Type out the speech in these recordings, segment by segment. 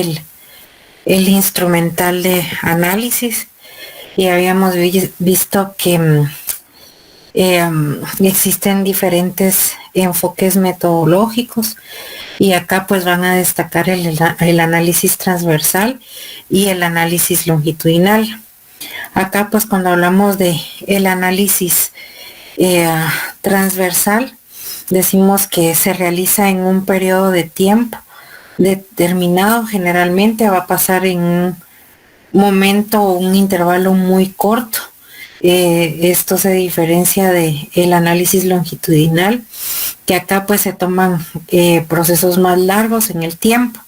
el instrumental de análisis y habíamos visto que existen diferentes enfoques metodológicos y acá pues van a destacar el análisis transversal y el análisis longitudinal. Acá pues cuando hablamos de el análisis transversal, decimos que se realiza en un periodo de tiempo determinado, generalmente va a pasar en un momento o un intervalo muy corto. Esto se diferencia de el análisis longitudinal, que acá pues se toman procesos más largos en el tiempo.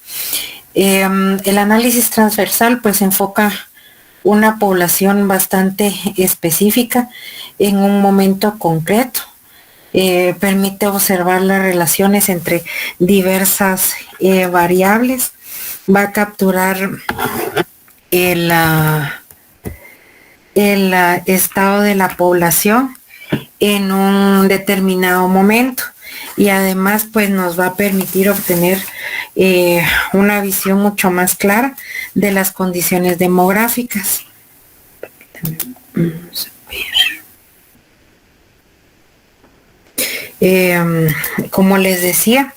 El análisis transversal pues enfoca una población bastante específica en un momento concreto. Permite observar las relaciones entre diversas variables, va a capturar el estado de la población en un determinado momento y además pues nos va a permitir obtener una visión mucho más clara de las condiciones demográficas. Vamos a ver. Como les decía,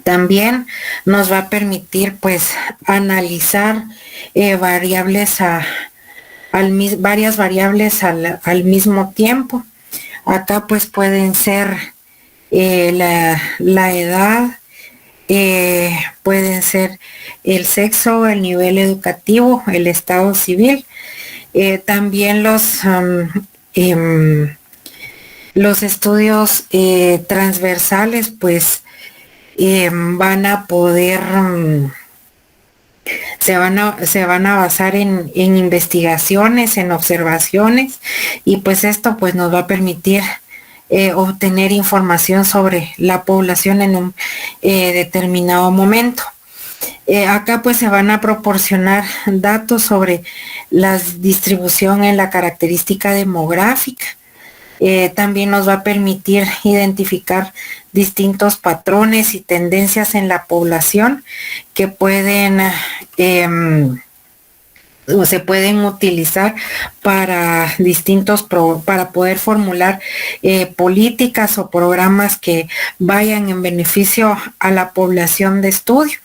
también nos va a permitir pues analizar varias variables al mismo tiempo. Acá pues pueden ser la edad, pueden ser el sexo, el nivel educativo, el estado civil, también los estudios transversales pues van a poder, se van a basar en investigaciones, en observaciones y pues esto pues nos va a permitir obtener información sobre la población en un determinado momento. Acá pues se van a proporcionar datos sobre la distribución en la característica demográfica. También nos va a permitir identificar distintos patrones y tendencias en la población que pueden o se pueden utilizar para para poder formular políticas o programas que vayan en beneficio a la población de estudio.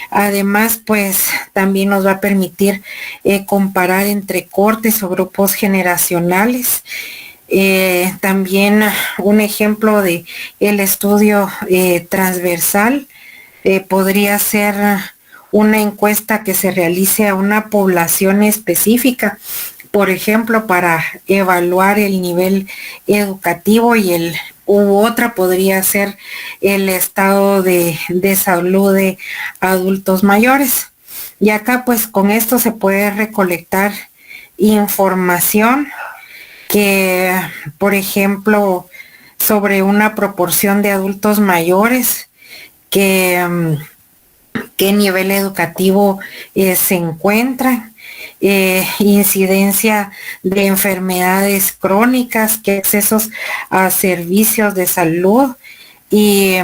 Además, pues también nos va a permitir comparar entre cortes o grupos generacionales. También un ejemplo de el estudio transversal podría ser una encuesta que se realice a una población específica, por ejemplo, para evaluar el nivel educativo u otra podría ser el estado de salud de adultos mayores. Y acá pues con esto se puede recolectar información que, por ejemplo, sobre una proporción de adultos mayores, qué nivel educativo se encuentran, incidencia de enfermedades crónicas, qué accesos a servicios de salud y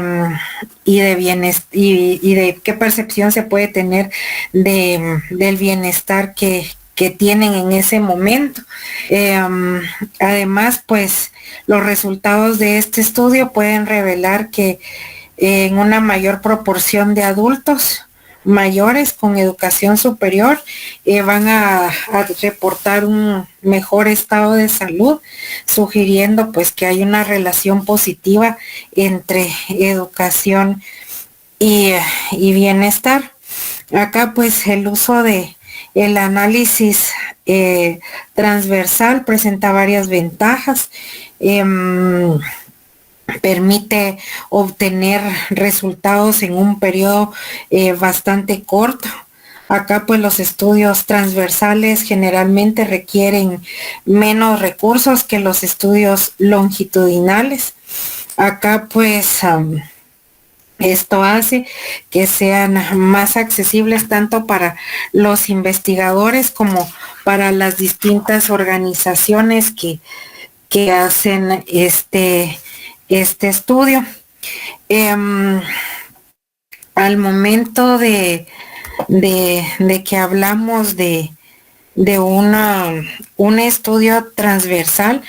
de bienestar y de qué percepción se puede tener del bienestar que tienen en ese momento. Además, pues los resultados de este estudio pueden revelar que en una mayor proporción de adultos mayores con educación superior van a reportar un mejor estado de salud, sugiriendo pues que hay una relación positiva entre educación y bienestar. Acá pues el uso de el análisis transversal presenta varias ventajas. Permite obtener resultados en un periodo bastante corto. Acá pues los estudios transversales generalmente requieren menos recursos que los estudios longitudinales. Acá pues esto hace que sean más accesibles tanto para los investigadores como para las distintas organizaciones que hacen este estudio. al momento de que hablamos de un estudio transversal,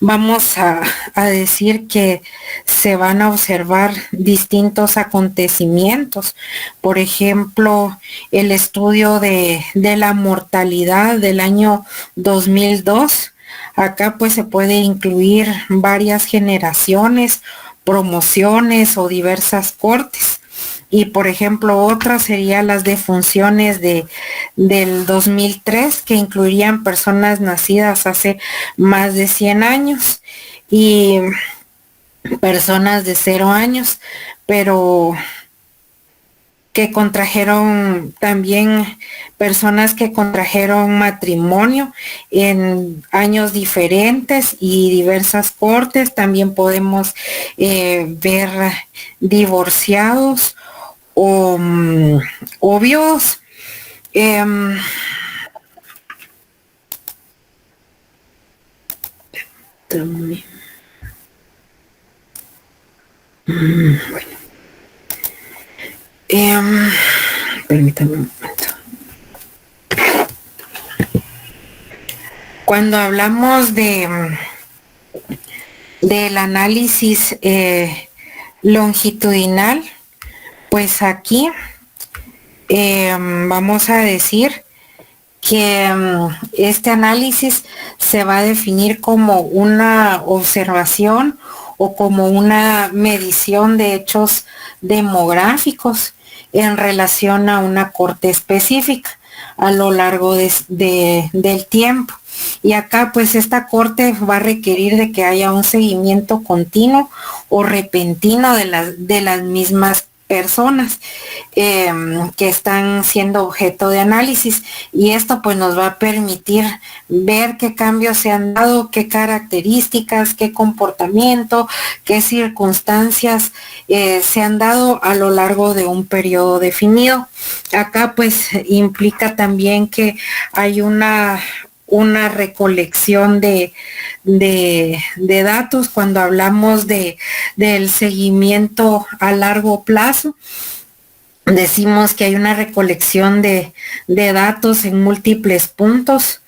vamos a decir que se van a observar distintos acontecimientos. Por ejemplo, el estudio de la mortalidad del año 2002. Acá pues se puede incluir varias generaciones, promociones o diversas cortes. Y por ejemplo, otras serían las defunciones del 2003, que incluirían personas nacidas hace más de 100 años y personas de 0 años, pero que contrajeron también personas que contrajeron matrimonio en años diferentes y diversas cortes. También podemos ver divorciados o viudos. Bueno. Permítame un momento. Cuando hablamos del análisis longitudinal, pues aquí vamos a decir que este análisis se va a definir como una observación o como una medición de hechos demográficos en relación a una corte específica a lo largo del tiempo. Y acá pues esta corte va a requerir de que haya un seguimiento continuo o repentino de las mismas personas que están siendo objeto de análisis, y esto pues nos va a permitir ver qué cambios se han dado, qué características, qué comportamiento, qué circunstancias se han dado a lo largo de un periodo definido. Acá pues implica también que hay una recolección de datos cuando hablamos del seguimiento a largo plazo. Decimos que hay una recolección de datos en múltiples puntos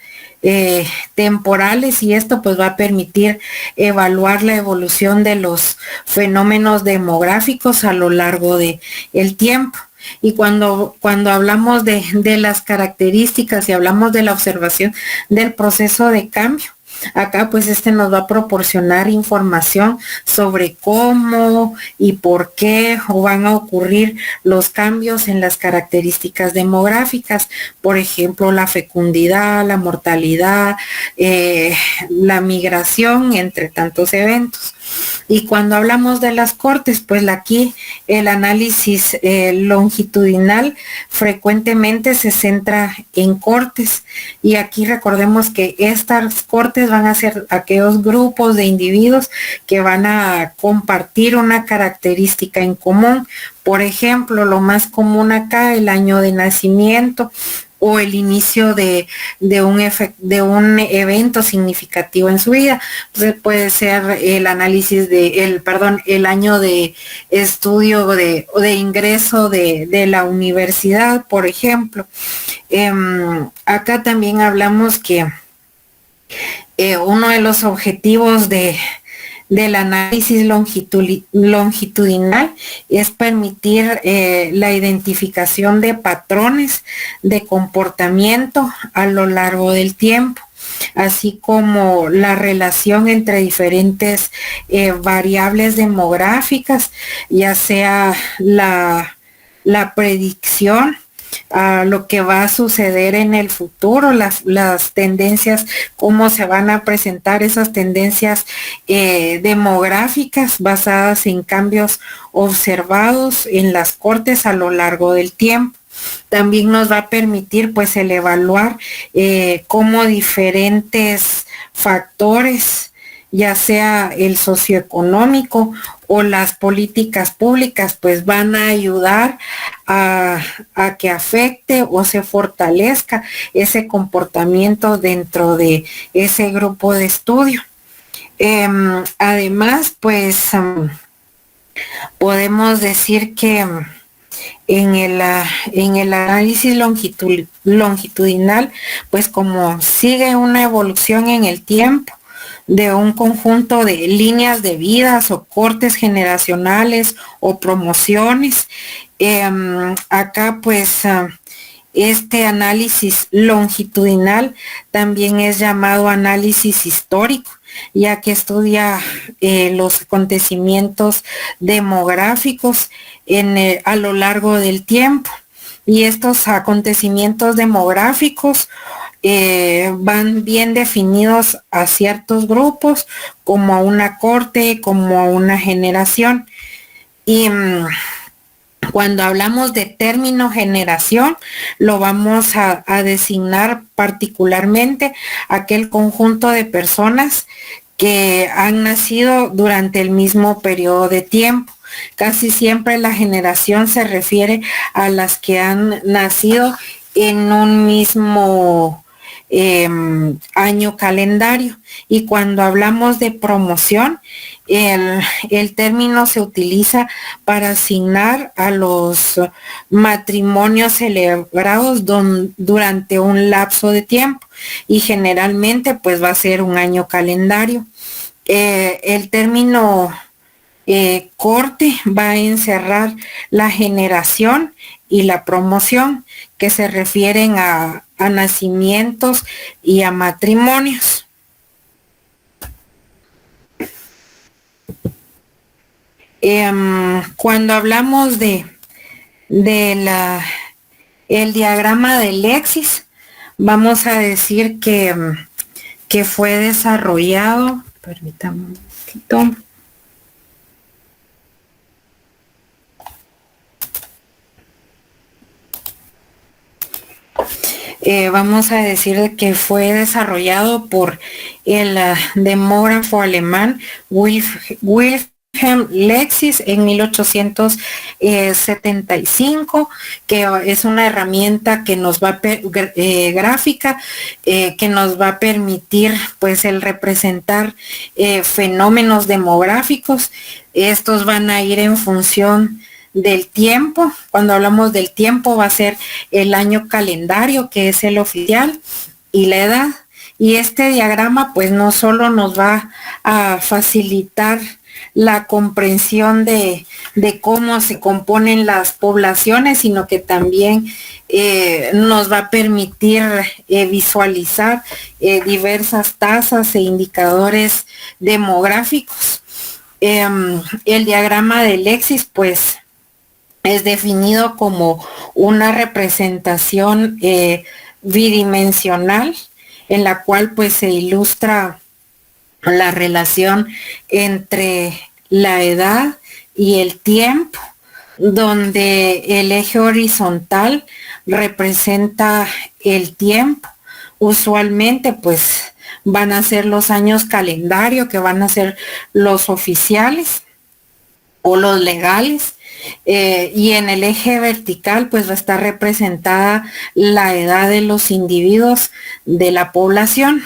temporales, y esto pues va a permitir evaluar la evolución de los fenómenos demográficos a lo largo del tiempo. Y cuando hablamos de las características y hablamos de la observación del proceso de cambio, acá pues nos va a proporcionar información sobre cómo y por qué van a ocurrir los cambios en las características demográficas. Por ejemplo, la fecundidad, la mortalidad, la migración, entre tantos eventos. Y cuando hablamos de las cortes, pues aquí el análisis longitudinal frecuentemente se centra en cortes, y aquí recordemos que estas cortes van a ser aquellos grupos de individuos que van a compartir una característica en común. Por ejemplo, lo más común acá, el año de nacimiento o el inicio de un evento significativo en su vida. Entonces puede ser el análisis el año de estudio o de ingreso de la universidad, por ejemplo. Acá también hablamos que uno de los objetivos del análisis longitudinal es permitir la identificación de patrones de comportamiento a lo largo del tiempo, así como la relación entre diferentes variables demográficas, ya sea la predicción a lo que va a suceder en el futuro, las tendencias, cómo se van a presentar esas tendencias demográficas basadas en cambios observados en las cortes a lo largo del tiempo. También nos va a permitir pues el evaluar cómo diferentes factores, ya sea el socioeconómico o las políticas públicas, pues van a ayudar a que afecte o se fortalezca ese comportamiento dentro de ese grupo de estudio. Además, pues podemos decir que en el análisis longitudinal, pues como sigue una evolución en el tiempo de un conjunto de líneas de vidas o cortes generacionales o promociones, acá pues este análisis longitudinal también es llamado análisis histórico, ya que estudia los acontecimientos demográficos a lo largo del tiempo. Y estos acontecimientos demográficos van bien definidos a ciertos grupos, como a una corte, como a una generación. Y cuando hablamos de término generación, lo vamos a designar particularmente aquel conjunto de personas que han nacido durante el mismo periodo de tiempo. Casi siempre la generación se refiere a las que han nacido en un mismo año calendario. Y cuando hablamos de promoción, el término se utiliza para asignar a los matrimonios celebrados durante un lapso de tiempo, y generalmente pues va a ser un año calendario. El término corte va a encerrar la generación y la promoción, que se refieren a nacimientos y a matrimonios. Cuando hablamos de el diagrama de Lexis, vamos a decir que fue desarrollado, permítame un poquito. Vamos a decir que fue desarrollado por el demógrafo alemán Wilhelm Lexis en 1875, que es una herramienta que nos va gráfica, que nos va a permitir pues el representar fenómenos demográficos. Estos van a ir en función del tiempo. Cuando hablamos del tiempo va a ser el año calendario, que es el oficial, y la edad. Y este diagrama pues no solo nos va a facilitar la comprensión de cómo se componen las poblaciones, sino que también nos va a permitir visualizar diversas tasas e indicadores demográficos. El diagrama de Lexis pues es definido como una representación bidimensional, en la cual pues se ilustra la relación entre la edad y el tiempo, donde el eje horizontal representa el tiempo. Usualmente pues van a ser los años calendario, que van a ser los oficiales o los legales. Y en el eje vertical pues va a estar representada la edad de los individuos de la población.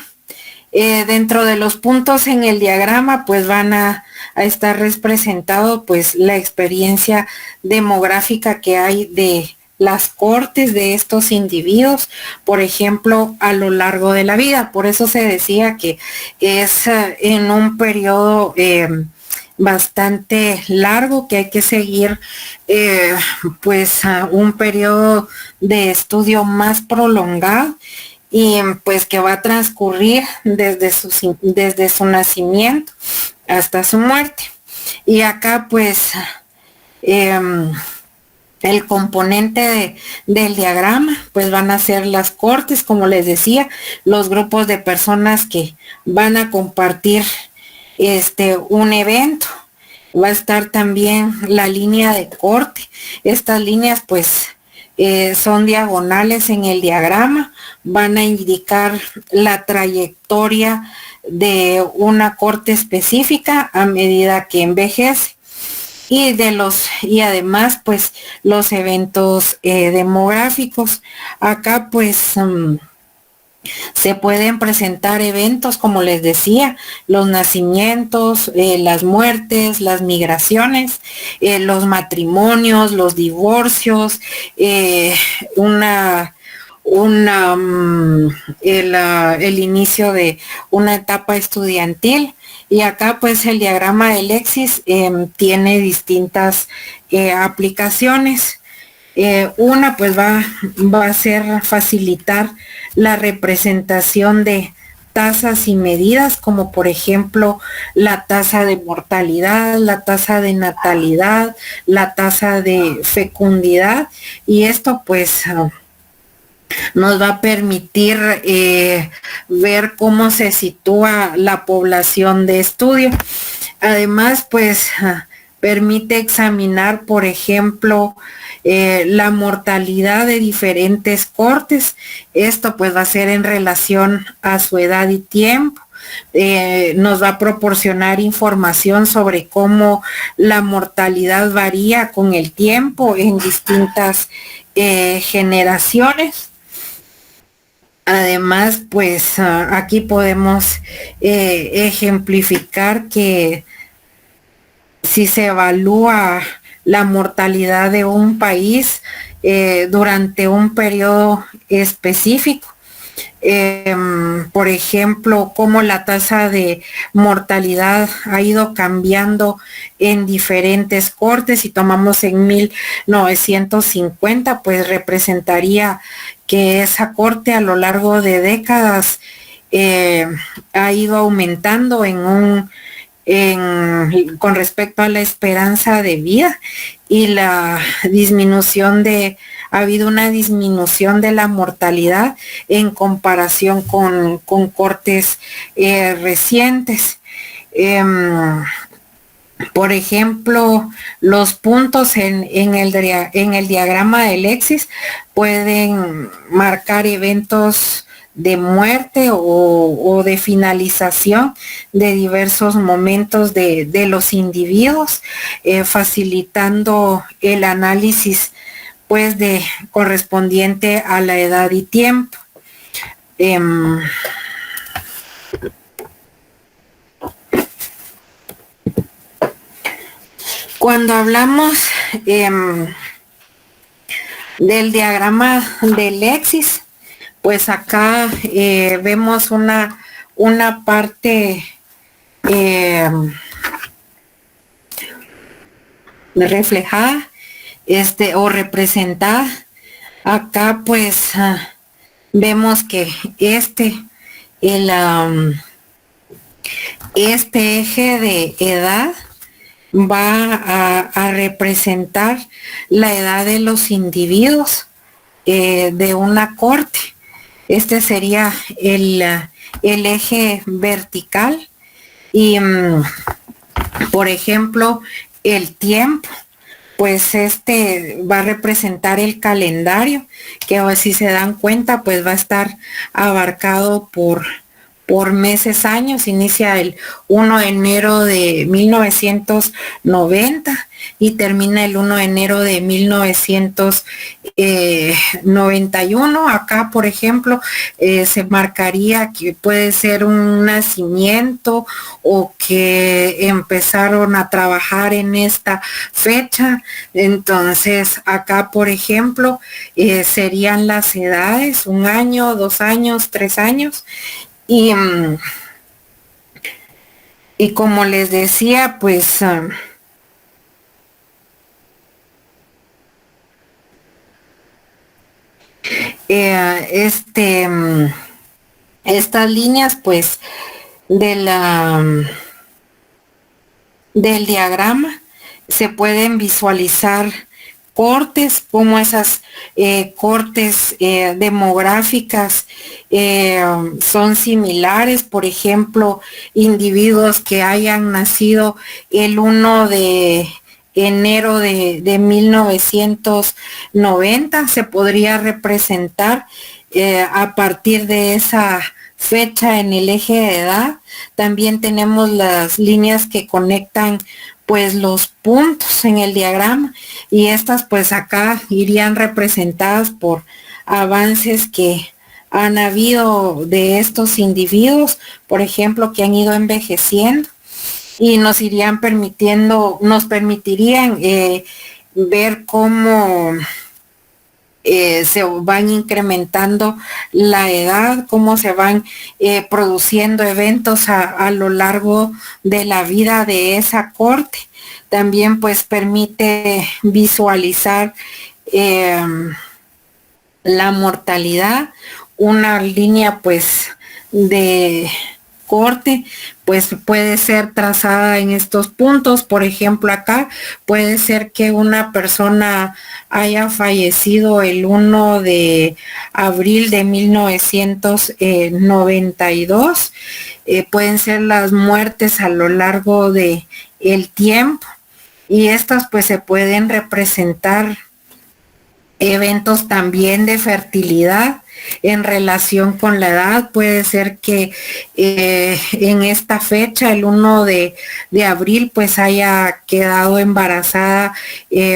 Dentro de los puntos en el diagrama pues van a estar representado pues la experiencia demográfica que hay de las cortes de estos individuos, por ejemplo, a lo largo de la vida. Por eso se decía que es en un periodo bastante largo, que hay que seguir pues un periodo de estudio más prolongado, y pues que va a transcurrir desde su nacimiento hasta su muerte. Y acá pues el componente del diagrama pues van a ser las cortes, como les decía, los grupos de personas que van a compartir un evento. Va a estar también la línea de corte. Estas líneas pues son diagonales en el diagrama, van a indicar la trayectoria de una corte específica a medida que envejece, y además pues los eventos demográficos. Acá pues Se pueden presentar eventos, como les decía, los nacimientos, las muertes, las migraciones, los matrimonios, los divorcios, el inicio de una etapa estudiantil. Y acá pues el diagrama de Lexis tiene distintas aplicaciones. Una pues va a ser facilitar la representación de tasas y medidas, como por ejemplo la tasa de mortalidad, la tasa de natalidad, la tasa de fecundidad, y esto pues nos va a permitir ver cómo se sitúa la población de estudio. Además, pues permite examinar, por ejemplo, la mortalidad de diferentes cortes. Esto pues va a ser en relación a su edad y tiempo. Nos va a proporcionar información sobre cómo la mortalidad varía con el tiempo en distintas generaciones. Además, pues aquí podemos ejemplificar que si se evalúa la mortalidad de un país durante un periodo específico, por ejemplo, cómo la tasa de mortalidad ha ido cambiando en diferentes cortes. Si tomamos en 1950, pues representaría que esa corte a lo largo de décadas ha ido aumentando con respecto a la esperanza de vida, y ha habido una disminución de la mortalidad en comparación con cortes recientes. Por ejemplo, los puntos en el diagrama de Lexis pueden marcar eventos de muerte o de finalización de diversos momentos de los individuos, facilitando el análisis pues correspondiente a la edad y tiempo. Cuando hablamos del diagrama de Lexis, pues acá vemos una parte reflejada o representada. Acá pues vemos que este eje de edad va a representar la edad de los individuos de una corte. Este sería el eje vertical, y por ejemplo el tiempo, pues va a representar el calendario, que si se dan cuenta pues va a estar abarcado por meses, años. Inicia el 1 de enero de 1990 y termina el 1 de enero de 1991. Acá, por ejemplo, se marcaría que puede ser un nacimiento o que empezaron a trabajar en esta fecha. Entonces, acá, por ejemplo, serían las edades: 1 año, 2 años, 3 años. Y como les decía, pues estas líneas pues del diagrama se pueden visualizar cortes, como esas cortes demográficas son similares. Por ejemplo, individuos que hayan nacido el 1 de enero de 1990 se podría representar a partir de esa fecha en el eje de edad. También tenemos las líneas que conectan pues los puntos en el diagrama, y estas pues acá irían representadas por avances que han habido de estos individuos, por ejemplo, que han ido envejeciendo y nos permitirían ver cómo se van incrementando la edad, cómo se van produciendo eventos a lo largo de la vida de esa corte. También pues permite visualizar la mortalidad, una línea pues de corte, pues puede ser trazada en estos puntos. Por ejemplo, acá puede ser que una persona haya fallecido el 1 de abril de 1992. Pueden ser las muertes a lo largo de el tiempo y estas pues se pueden representar eventos también de fertilidad en relación con la edad. Puede ser que en esta fecha, el 1 de abril, pues haya quedado embarazada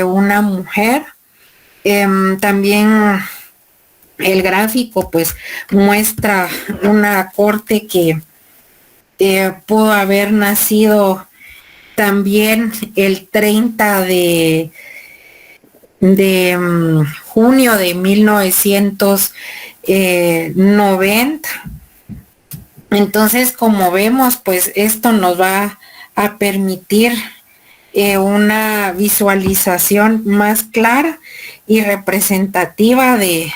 una mujer. También el gráfico pues muestra una corte que pudo haber nacido también el 30 de junio de 1990. Entonces, como vemos, pues esto nos va a permitir una visualización más clara y representativa de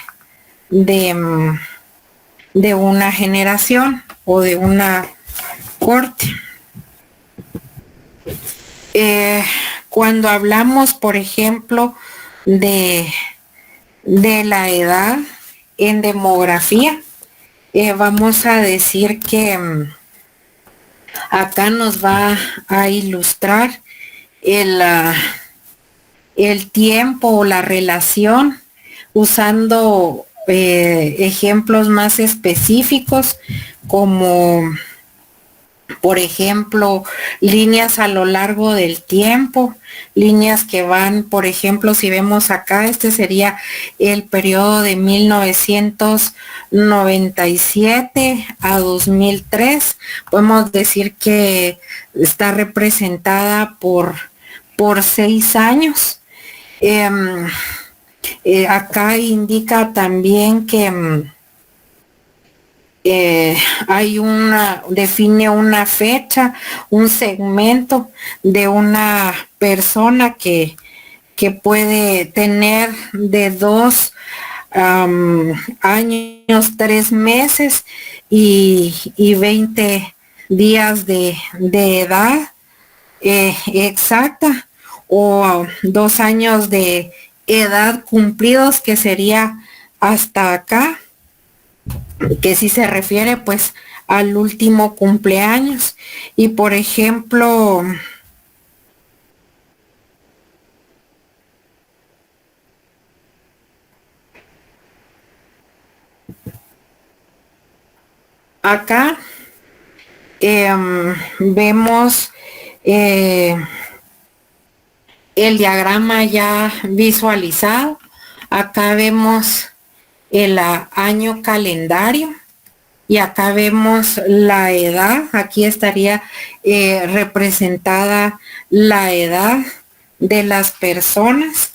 una generación o de una corte. Cuando hablamos, por ejemplo, de la edad en demografía, vamos a decir que acá nos va a ilustrar el tiempo o la relación usando ejemplos más específicos como por ejemplo, líneas a lo largo del tiempo, líneas que van, por ejemplo, si vemos acá, este sería el periodo de 1997 a 2003. Podemos decir que está representada por 6 años. Acá indica también que define una fecha, un segmento de una persona que puede tener de 2 años, 3 meses y 20 días de edad exacta, o 2 años de edad cumplidos, que sería hasta acá, que si se refiere pues al último cumpleaños. Y por ejemplo, acá vemos el diagrama ya visualizado. Acá vemos el año calendario y acá vemos la edad. Aquí estaría representada la edad de las personas.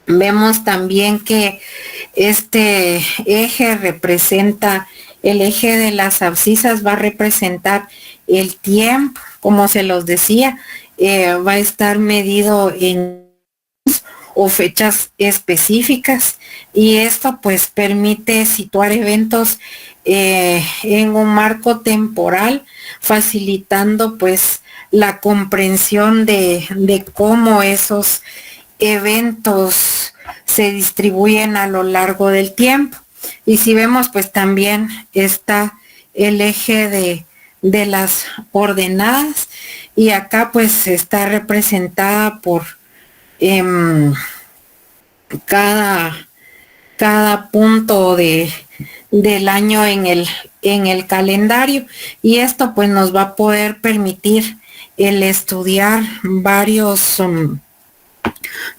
Vemos también que este eje representa, el eje de las abscisas va a representar el tiempo, como se los decía, va a estar medido en o fechas específicas, y esto pues permite situar eventos en un marco temporal, facilitando pues la comprensión de cómo esos eventos se distribuyen a lo largo del tiempo. Y si vemos, pues también está el eje de las ordenadas, y acá pues está representada por cada punto del año en el calendario, y esto pues nos va a poder permitir el estudiar varios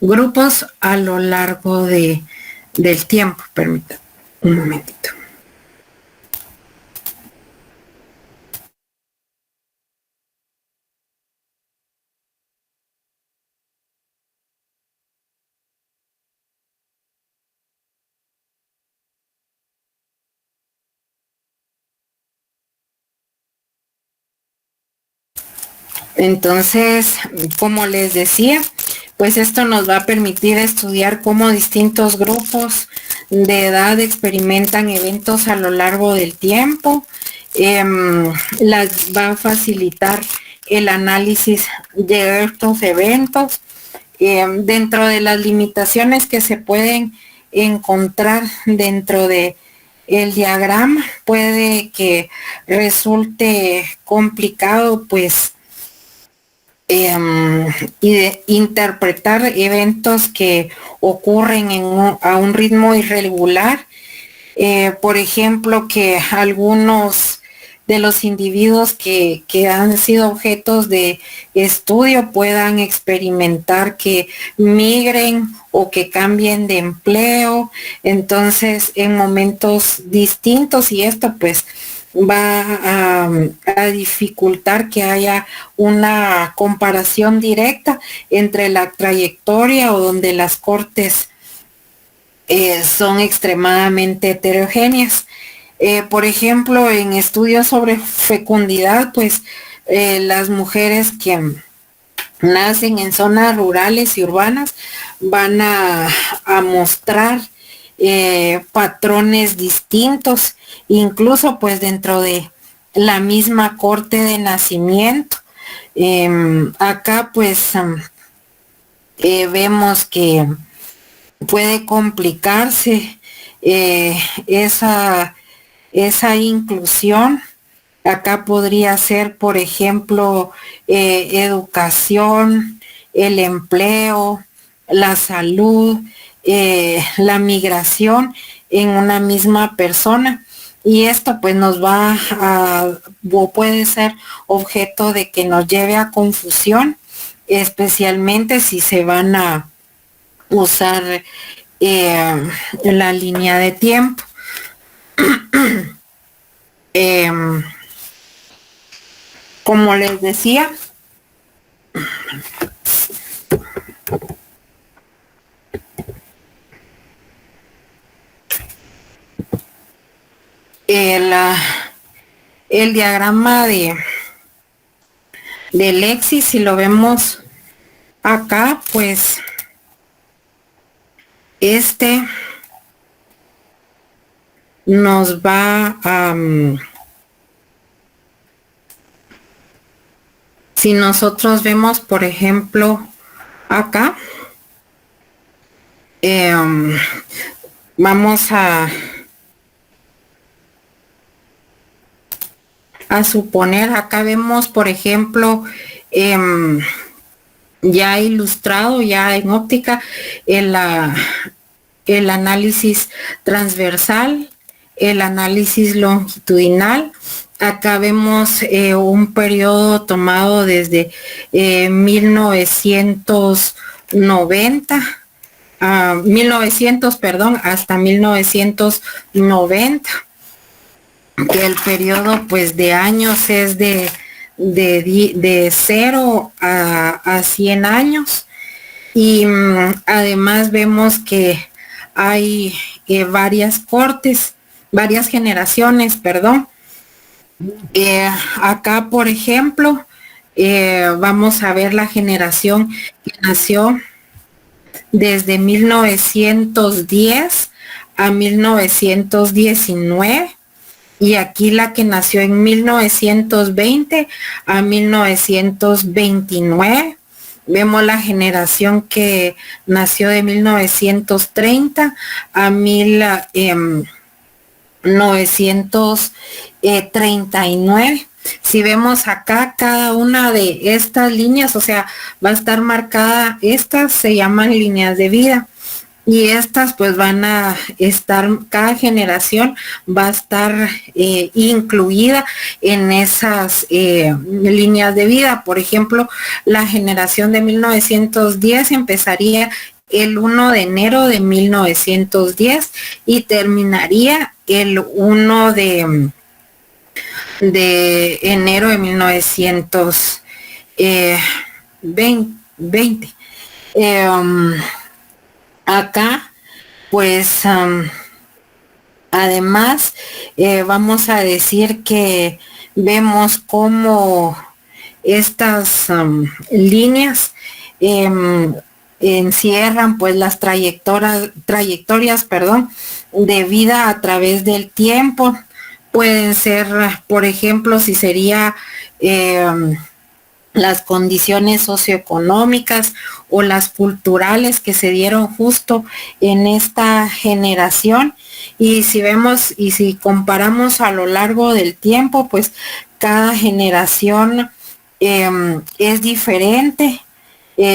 grupos a lo largo de del tiempo. Permítanme un momentito. Entonces, como les decía, pues esto nos va a permitir estudiar cómo distintos grupos de edad experimentan eventos a lo largo del tiempo. Las va a facilitar el análisis de estos eventos dentro de las limitaciones que se pueden encontrar dentro de el diagrama. Puede que resulte complicado, pues, interpretar eventos que ocurren a un ritmo irregular. Por ejemplo, que algunos de los individuos que han sido objetos de estudio puedan experimentar que migren o que cambien de empleo, entonces en momentos distintos, y esto pues va a dificultar que haya una comparación directa entre la trayectoria o donde las cortes son extremadamente heterogéneas. Por ejemplo, en estudios sobre fecundidad, pues las mujeres que nacen en zonas rurales y urbanas van a mostrar patrones distintos, incluso pues dentro de la misma corte de nacimiento. Acá pues vemos que puede complicarse esa inclusión. Acá podría ser, por ejemplo, educación, el empleo, la salud, la migración en una misma persona. Y esto pues nos va o puede ser objeto de que nos lleve a confusión, especialmente si se van a usar la línea de tiempo. Como les decía, el diagrama de Lexis, si lo vemos acá, pues este nos va a si nosotros vemos, por ejemplo, acá, vamos a suponer, acá vemos, por ejemplo, ya ilustrado, ya en óptica, el análisis transversal, el análisis longitudinal. Acá vemos un periodo tomado desde 1900, perdón, hasta 1990, que el periodo pues de años es de 0 a 100 años. Y además vemos que hay varias generaciones, perdón. Acá, por ejemplo, vamos a ver la generación que nació desde 1910 a 1919, y aquí la que nació en 1920 a 1929. Vemos la generación que nació de 1930 a 1939. Si vemos acá cada una de estas líneas, o sea, va a estar marcada, estas se llaman líneas de vida, y estas pues van a estar, cada generación va a estar incluida en esas líneas de vida. Por ejemplo, la generación de 1910 empezaría el 1 de enero de 1910 y terminaría el 1 de enero de 1920. Acá, pues, además, vamos a decir que vemos cómo estas líneas encierran pues las trayectorias, perdón, de vida a través del tiempo. Pueden ser, por ejemplo, si sería las condiciones socioeconómicas o las culturales que se dieron justo en esta generación. Y si vemos y si comparamos a lo largo del tiempo, pues cada generación es diferente,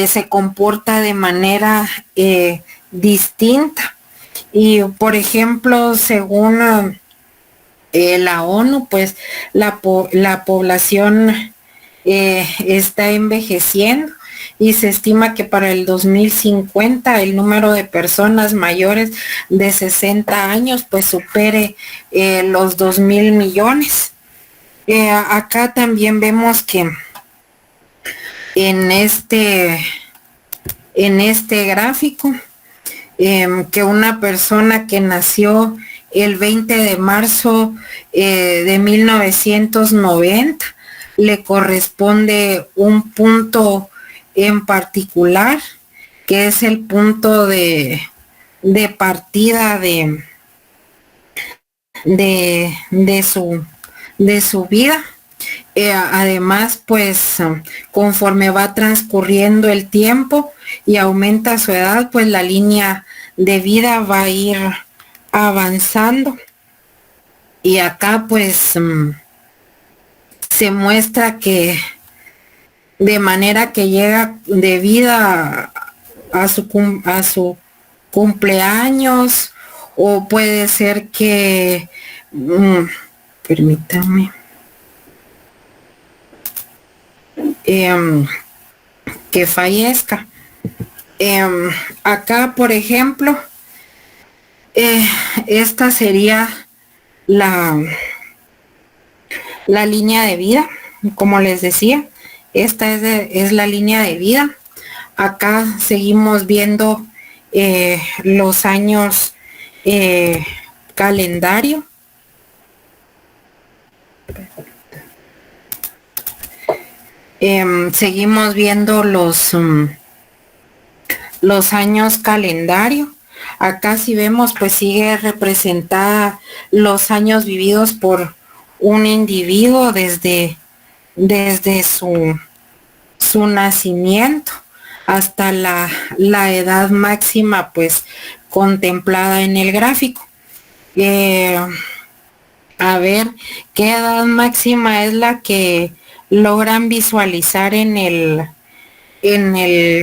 se comporta de manera distinta. Y por ejemplo, según la ONU, pues la población está envejeciendo y se estima que para el 2050 el número de personas mayores de 60 años pues supere los 2.000 millones. Acá también vemos que en este gráfico que una persona que nació el 20 de marzo de 1990 le corresponde un punto en particular, que es el punto de partida de su vida. Además, pues conforme va transcurriendo el tiempo y aumenta su edad, pues la línea de vida va a ir avanzando. Y acá pues se muestra que de manera que llega de vida a su cumpleaños, o puede ser que permítame que fallezca. Acá, por ejemplo, esta sería la línea de vida, como les decía. Esta es la línea de vida. Acá seguimos viendo los años calendario. Seguimos viendo los años calendario. Acá si vemos, pues sigue representada los años vividos por un individuo desde su nacimiento hasta la edad máxima pues contemplada en el gráfico. A ver, ¿qué edad máxima es la que logran visualizar en el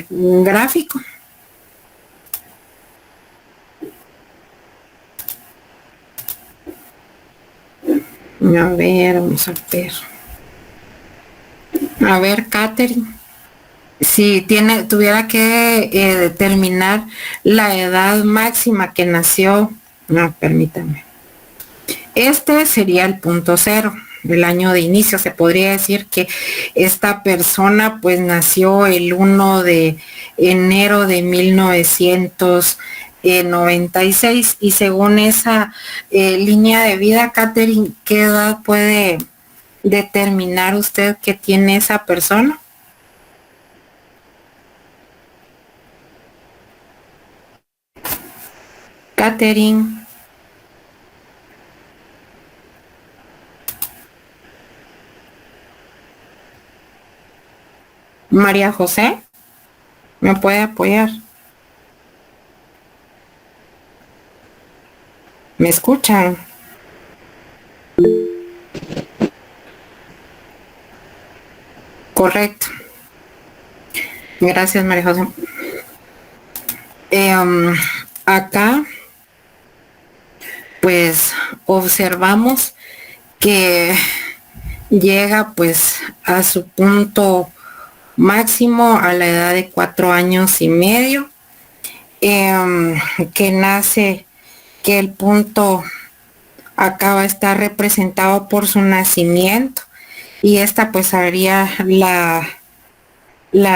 gráfico? A ver, vamos a ver. A ver, Catherine, si tuviera que determinar la edad máxima que nació, no, permítame. Este sería el punto cero, el año de inicio. Se podría decir que esta persona pues nació el 1 de enero de 1996 y según esa línea de vida, Catherine, ¿qué edad puede determinar usted que tiene esa persona? Catherine. María José, ¿me puede apoyar? ¿Me escuchan? Correcto. Gracias, María José. Acá, pues, observamos que llega, pues, a su punto máximo a la edad de 4 años y medio. que nace, que el punto acá va a estar representado por su nacimiento, y esta pues haría la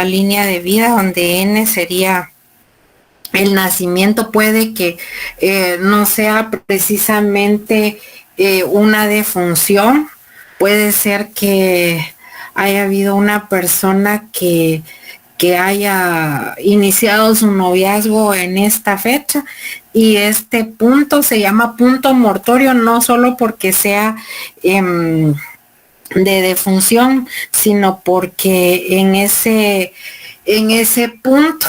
línea de vida, donde N sería el nacimiento. Puede que no sea precisamente una defunción, puede ser que haya habido una persona que haya iniciado su noviazgo en esta fecha, y este punto se llama punto mortorio, no solo porque sea de defunción, sino porque en ese punto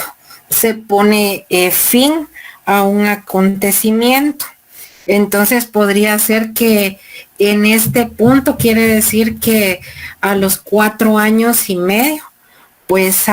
se pone fin a un acontecimiento. Entonces podría ser que en este punto quiere decir que a los 4 años y medio pues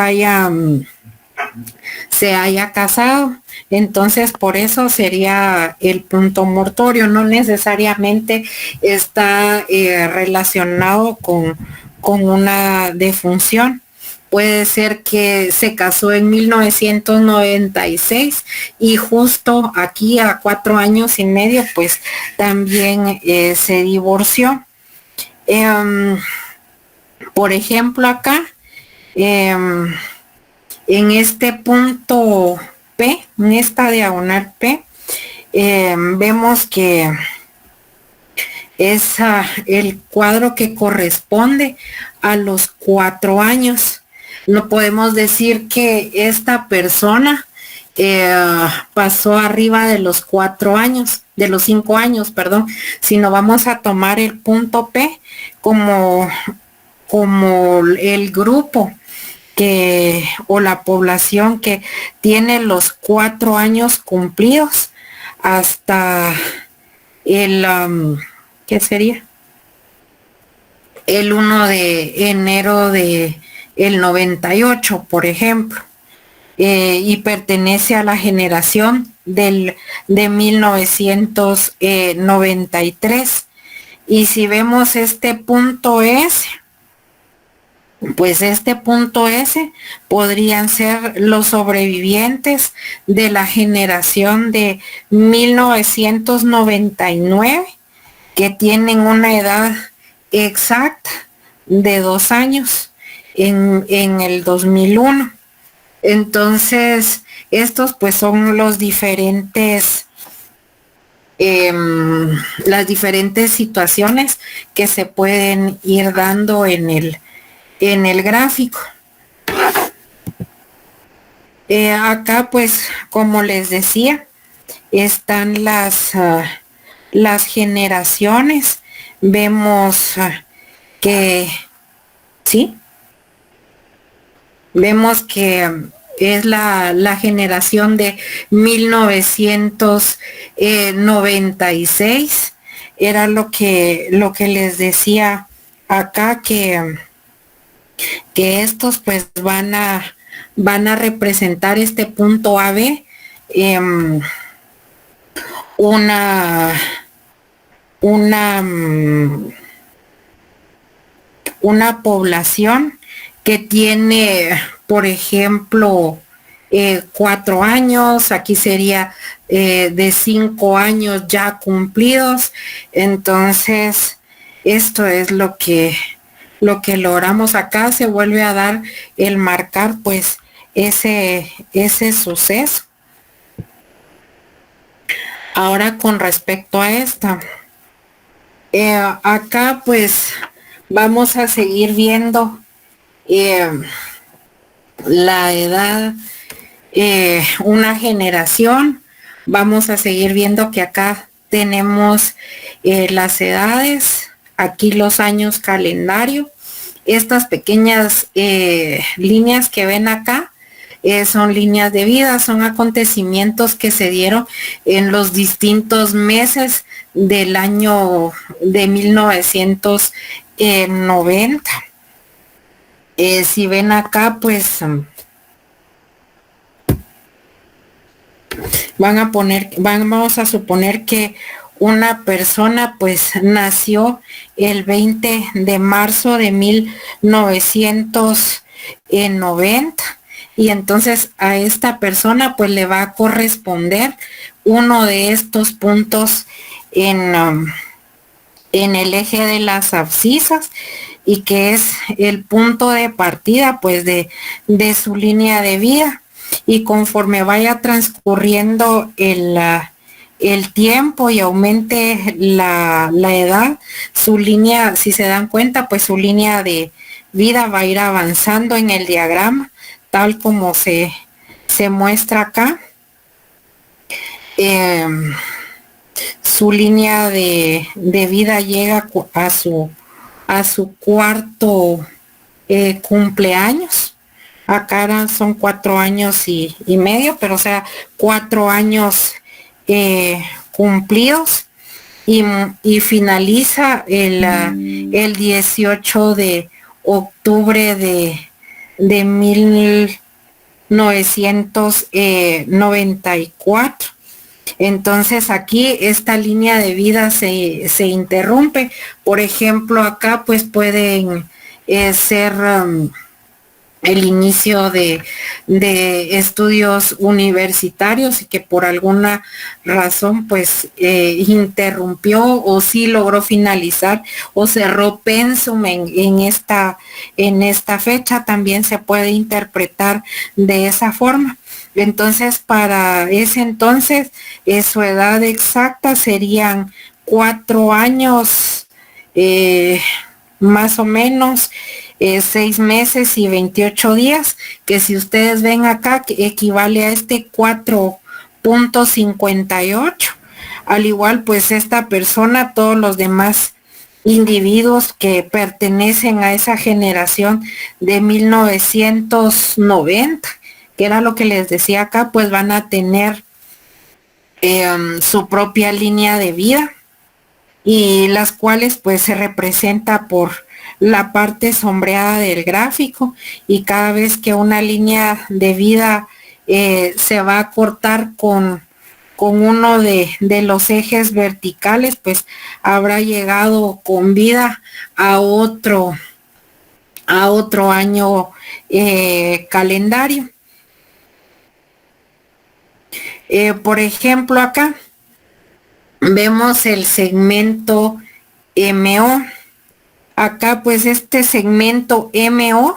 se haya casado. Entonces por eso sería el punto mortorio. No necesariamente está relacionado con una defunción. Puede ser que se casó en 1996 y justo aquí a 4 años y medio pues también se divorció. Por ejemplo acá, en este punto P, en esta diagonal P, vemos que es el cuadro que corresponde a los 4 años. No podemos decir que esta persona pasó arriba de los 4 años, de los 5 años, perdón, sino vamos a tomar el punto P como el grupo o la población que tiene los 4 años cumplidos hasta el, ¿qué sería? El 1 de enero de el 98, por ejemplo, y pertenece a la generación de 1993. Y si vemos este punto S, pues este punto S podrían ser los sobrevivientes de la generación de 1999, que tienen una edad exacta de 2 años en el 2001. Entonces, estos pues son los diferentes las diferentes situaciones que se pueden ir dando en el gráfico. Acá pues, como les decía, están las generaciones. Vemos que sí, vemos que es la generación de 1996. Era lo que les decía acá, que estos pues van a representar este punto AB, una población que tiene, por ejemplo, 4 años, aquí sería de 5 años ya cumplidos. Entonces, esto es lo que logramos acá. Se vuelve a dar el marcar pues ese suceso. Ahora con respecto a esta, acá pues vamos a seguir viendo la edad, una generación. Vamos a seguir viendo que acá tenemos las edades, aquí los años calendario. Estas pequeñas líneas que ven acá son líneas de vida, son acontecimientos que se dieron en los distintos meses del año de 1990. Si ven acá, pues vamos a suponer que una persona pues nació el 20 de marzo de 1990. y entonces a esta persona pues le va a corresponder uno de estos puntos en el eje de las abscisas, y que es el punto de partida pues de su línea de vida. Y conforme vaya transcurriendo el tiempo y aumente la edad, su línea, si se dan cuenta, pues su línea de vida va a ir avanzando en el diagrama, tal como se muestra acá. Su línea de vida llega a su cuarto cumpleaños. Acá son 4 años y medio, pero o sea, 4 años cumplidos, y finaliza el 18 de octubre de 1994. Entonces aquí esta línea de vida se interrumpe. Por ejemplo, acá pues pueden ser el inicio de estudios universitarios, y que por alguna razón pues interrumpió, o sí logró finalizar o cerró pensum en esta fecha. También se puede interpretar de esa forma. Entonces, para ese entonces, su edad exacta serían 4 años, más o menos, 6 meses y 28 días, que si ustedes ven acá, que equivale a este 4.58. Al igual, pues esta persona, todos los demás individuos que pertenecen a esa generación de 1990, que era lo que les decía acá, pues van a tener su propia línea de vida, y las cuales pues se representa por la parte sombreada del gráfico, y cada vez que una línea de vida se va a cortar con uno de los ejes verticales, pues habrá llegado con vida a otro año calendario. Por ejemplo, acá vemos el segmento MO. Acá pues este segmento MO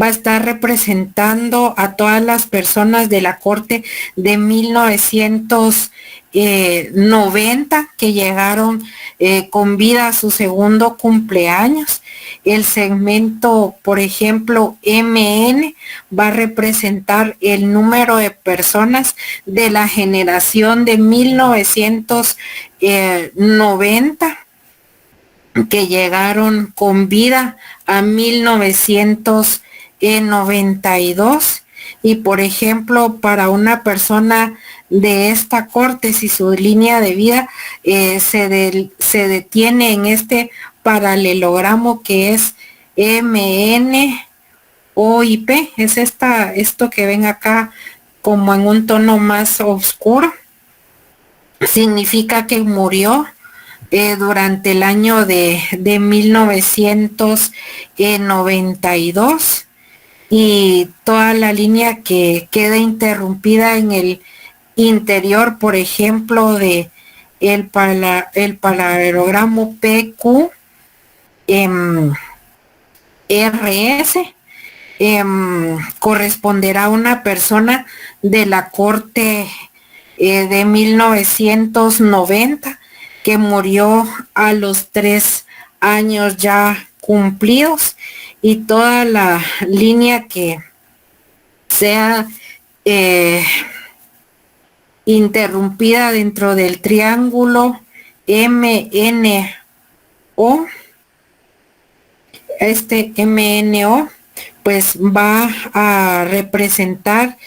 va a estar representando a todas las personas de la corte de 1990 que llegaron con vida a su segundo cumpleaños. El segmento, por ejemplo, MN, va a representar el número de personas de la generación de 1990 que llegaron con vida a 1992. Y por ejemplo, para una persona de esta corte, si su línea de vida se detiene en este paralelogramo que es MN O y P, es esto que ven acá como en un tono más oscuro, significa que murió durante el año de 1992, y toda la línea que queda interrumpida en el interior, por ejemplo, de el paralelogramo PQ RS, corresponderá a una persona de la corte de 1990 que murió a los 3 años ya cumplidos, y toda la línea que sea interrumpida dentro del triángulo MNO, este MNO pues va a representar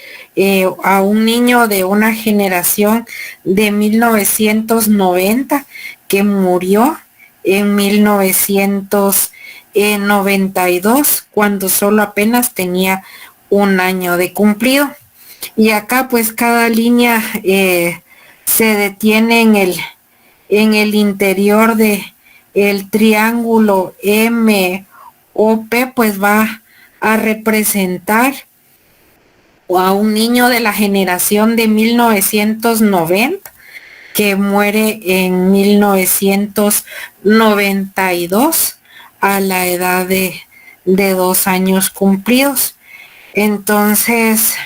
a un niño de una generación de 1990 que murió en 1992, cuando solo apenas tenía 1 año de cumplido. Y acá pues cada línea se detiene en el interior de el triángulo MOP, pues va a representar a un niño de la generación de 1990 que muere en 1992 a la edad de 2 años cumplidos. Entonces,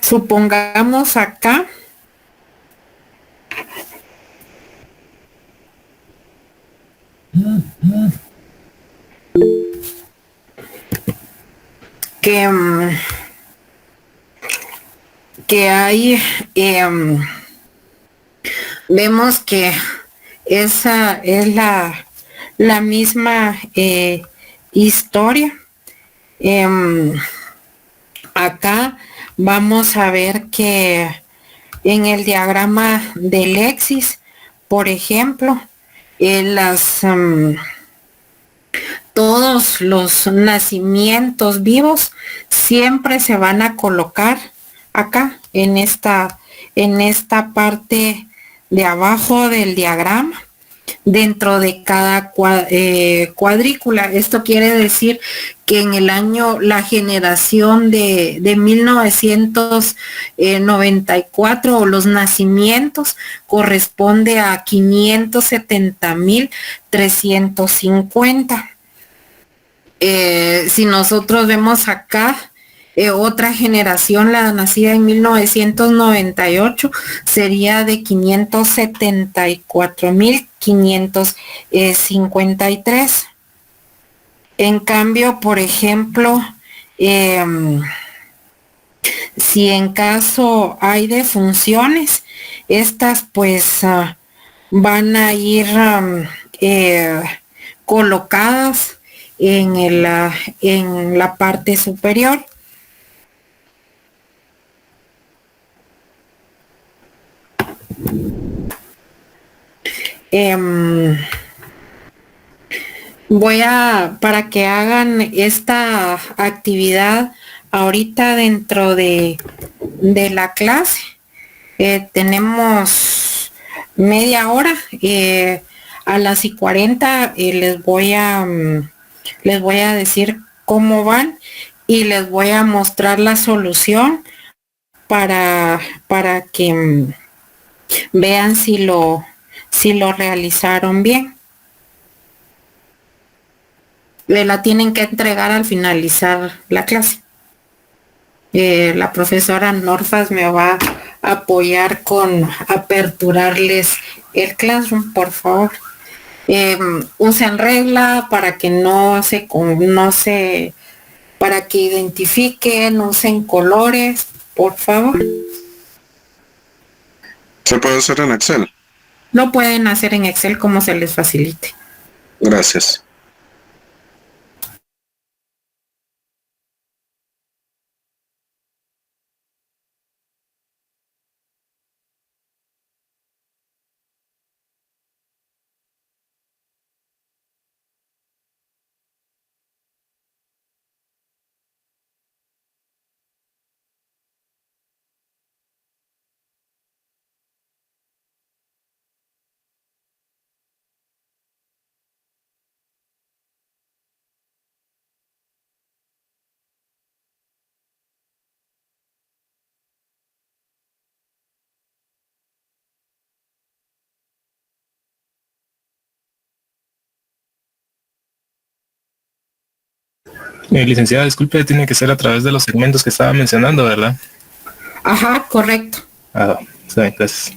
supongamos acá que, que hay, vemos que esa es la misma historia. Em, Acá vamos a ver que en el diagrama de Lexis, por ejemplo, todos los nacimientos vivos siempre se van a colocar acá en esta parte de abajo del diagrama dentro de cada cuadrícula. Esto quiere decir que en el año, la generación de 1994 o los nacimientos corresponde a 570.350. Si nosotros vemos acá, otra generación, la nacida en 1998, sería de 574.553. En cambio, por ejemplo, eh, si en caso hay defunciones, estas pues van a ir colocadas en la parte superior. Em, para que hagan esta actividad ahorita dentro de la clase, tenemos media hora. A las y 40 les voy a decir cómo van y les voy a mostrar la solución para que vean si lo realizaron bien. La tienen que entregar al finalizar la clase. La profesora Norfas me va a apoyar con aperturarles el Classroom, por favor. Usen regla para que para que identifiquen, usen colores, por favor. ¿Se puede hacer en Excel? Lo pueden hacer en Excel como se les facilite. Gracias. Licenciada, disculpe, tiene que ser a través de los segmentos que estaba mencionando, ¿verdad? Ajá, correcto. Ah, está bien, gracias.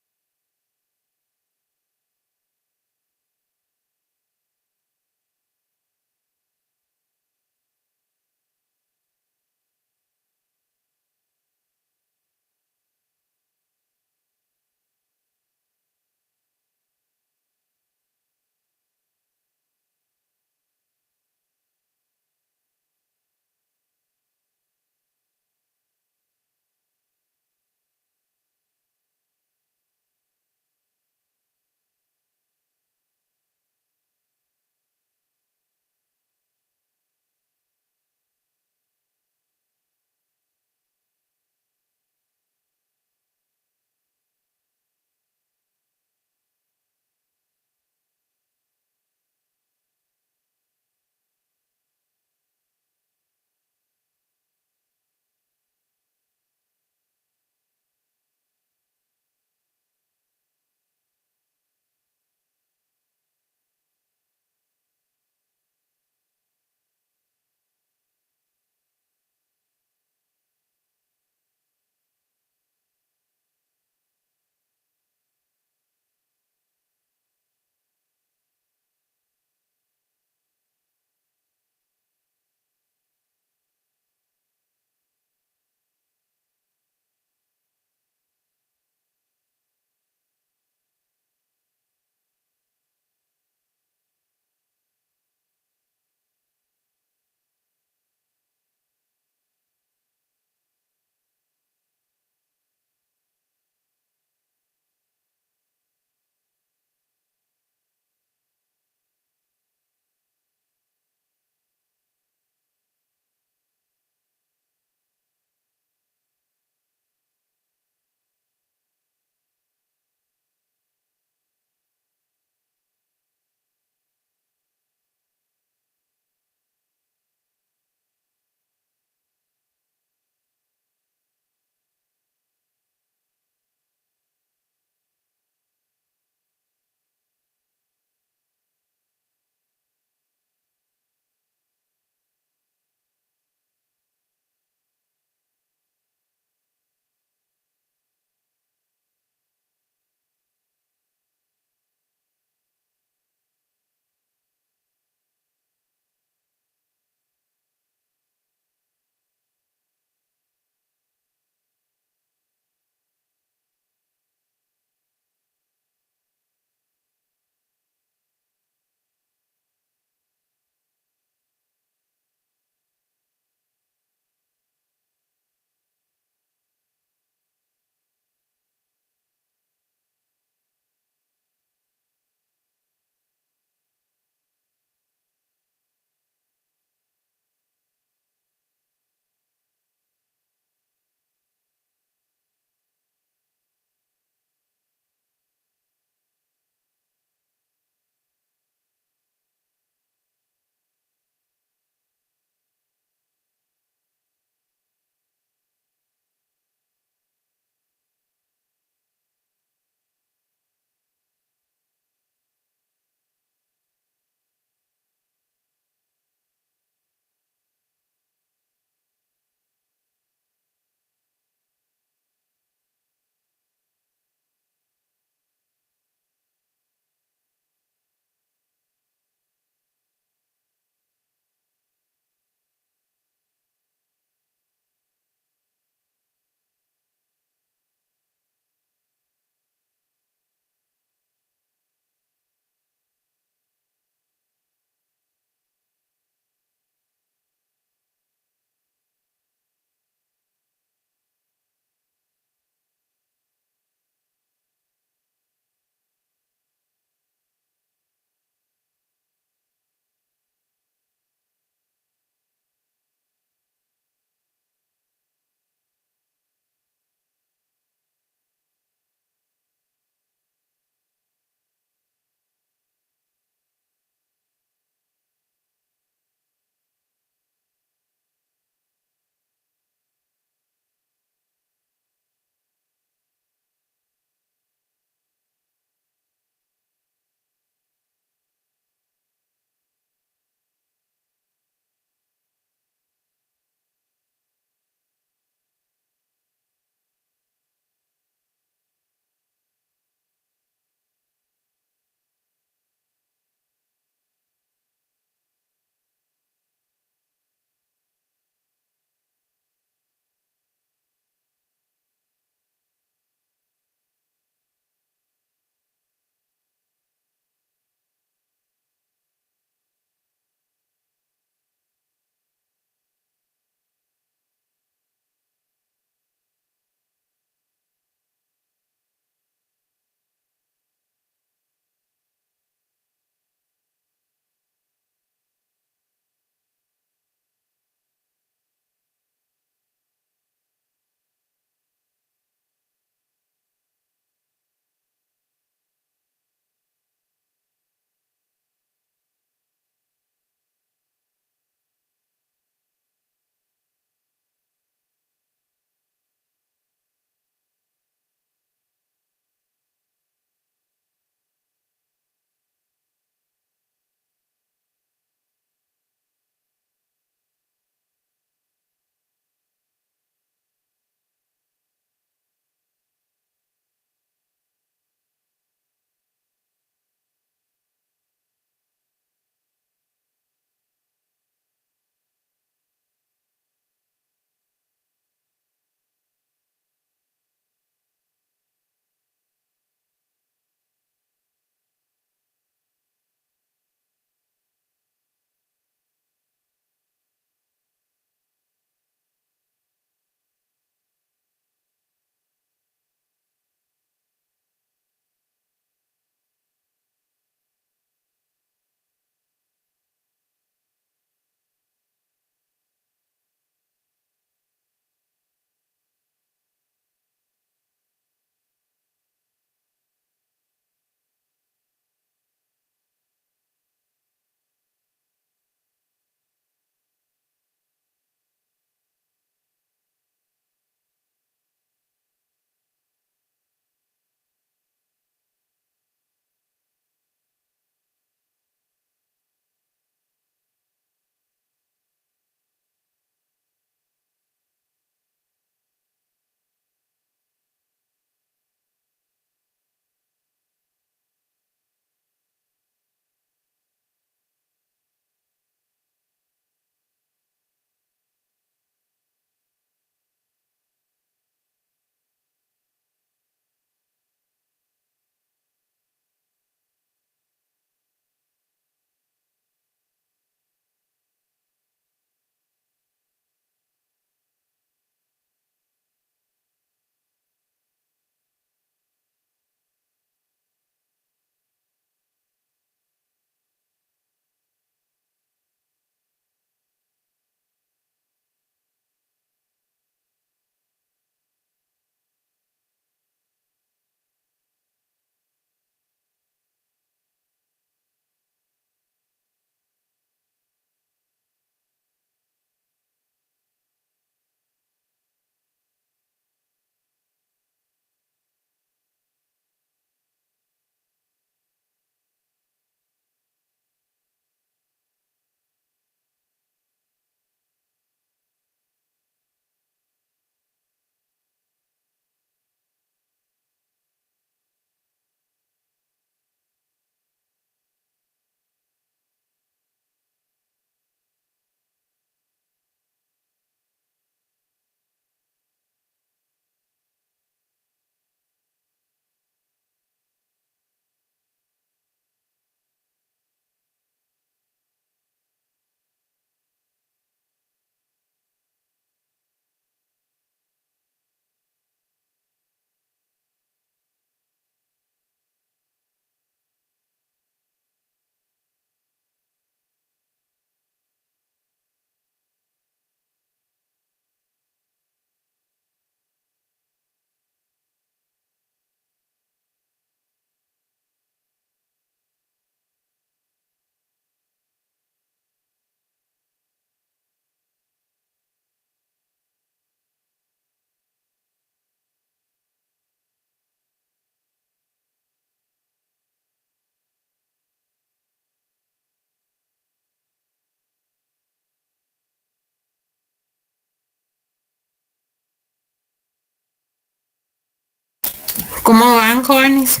¿Cómo van, jóvenes?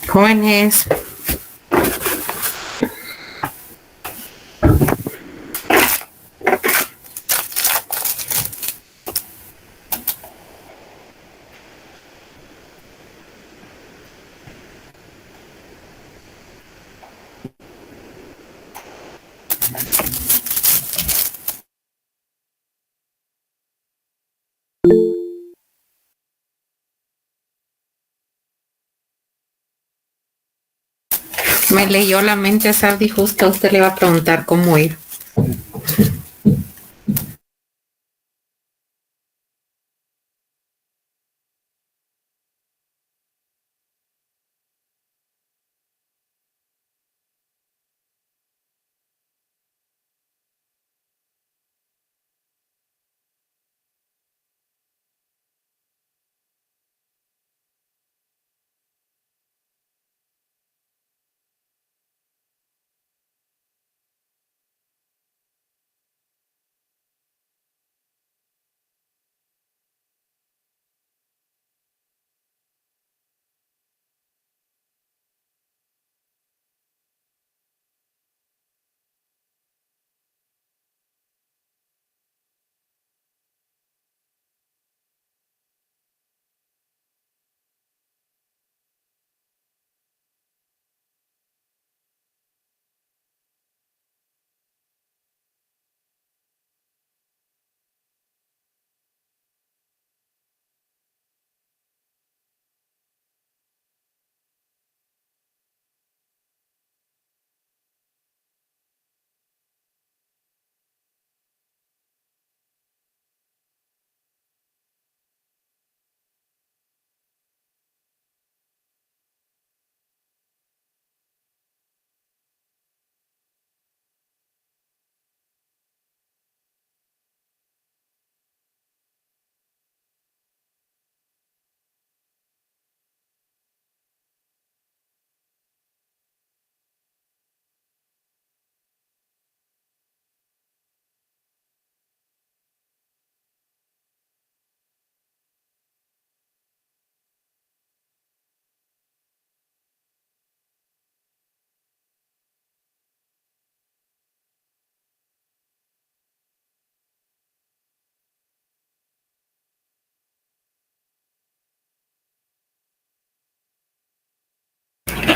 Jóvenes. Me leyó la mente, Sardi, justo a usted le va a preguntar cómo ir.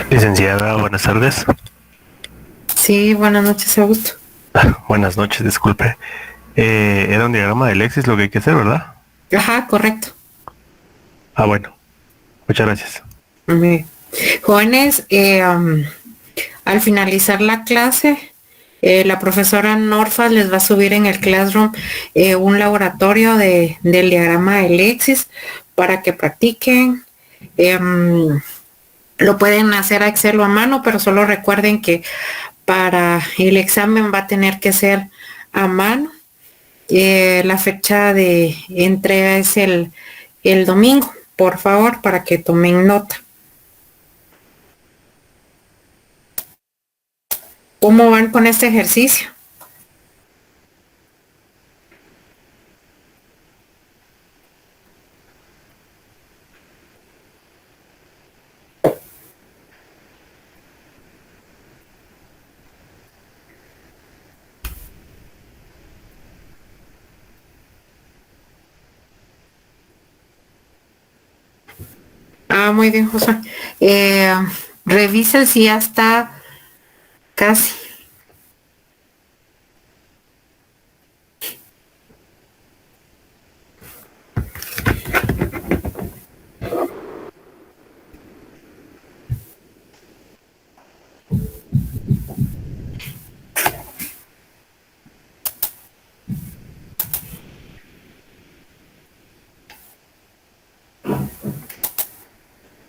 Licenciada, buenas tardes. Sí, buenas noches, Augusto. Buenas noches, disculpe. Era un diagrama de Lexis lo que hay que hacer, ¿verdad? Ajá, correcto. Bueno, muchas gracias. Me- Jóvenes, al finalizar la clase, la profesora Norfa les va a subir en el Classroom un laboratorio del diagrama de Lexis para que practiquen. Lo pueden hacer a Excel o a mano, pero solo recuerden que para el examen va a tener que ser a mano. La fecha de entrega es el domingo, por favor, para que tomen nota. ¿Cómo van con este ejercicio? Muy bien, José. Revisen si ya está casi.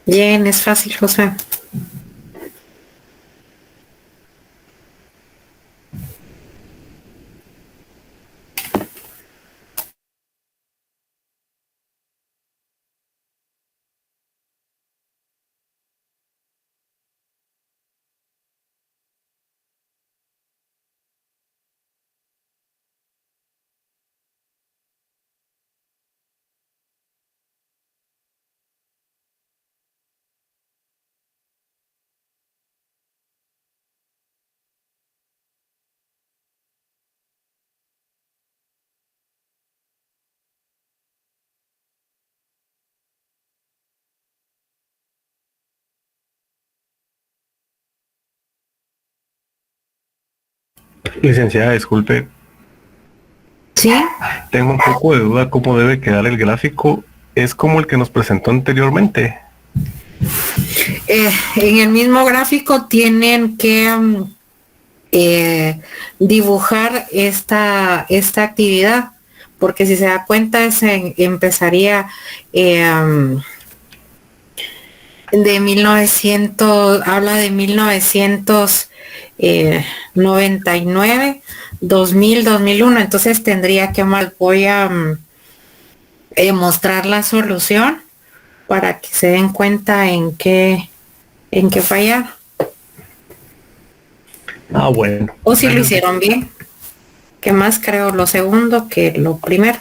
Bien, es fácil, José. Licenciada, disculpe, ¿Sí? tengo un poco de duda cómo debe quedar el gráfico. ¿Es como el que nos presentó anteriormente? En el mismo gráfico tienen que dibujar esta actividad, porque si se da cuenta, empezaría de 1900, habla de 1999, 2000, 2001, entonces tendría que voy a mostrar la solución para que se den cuenta en qué fallar, Ah, bueno. o si lo Bueno, hicieron bien, que más creo lo segundo que lo primero.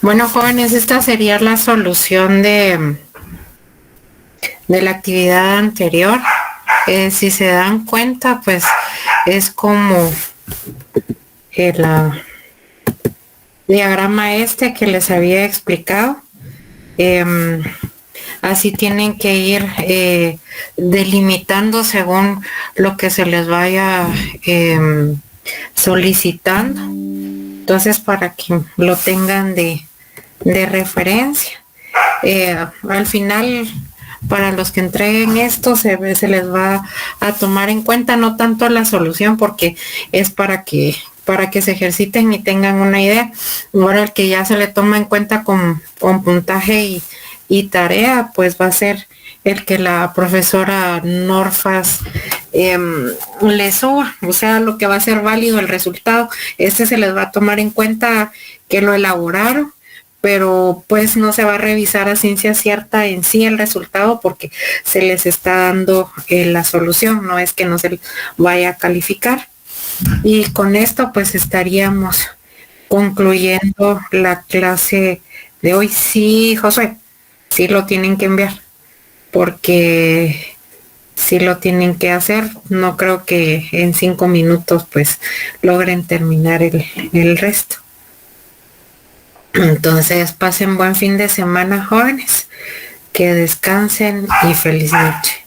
Bueno, jóvenes, esta sería la solución de la actividad anterior. Si se dan cuenta, pues es como el diagrama que les había explicado. Así tienen que ir delimitando según lo que se les vaya solicitando. Entonces, para que lo tengan de referencia. Al final, para los que entreguen esto, se les va a tomar en cuenta no tanto la solución, porque es para que se ejerciten y tengan una idea. Ahora el que ya se le toma en cuenta con puntaje y tarea, pues va a ser el que la profesora Norfas le suba, o sea, lo que va a ser válido el resultado. Se les va a tomar en cuenta que lo elaboraron, pero pues no se va a revisar a ciencia cierta en sí el resultado, porque se les está dando la solución, no es que no se vaya a calificar. Y con esto pues estaríamos concluyendo la clase de hoy. Sí, Josué, sí lo tienen que enviar, porque sí lo tienen que hacer. No creo que en 5 minutos pues logren terminar el resto. Entonces pasen buen fin de semana, jóvenes, que descansen y feliz noche.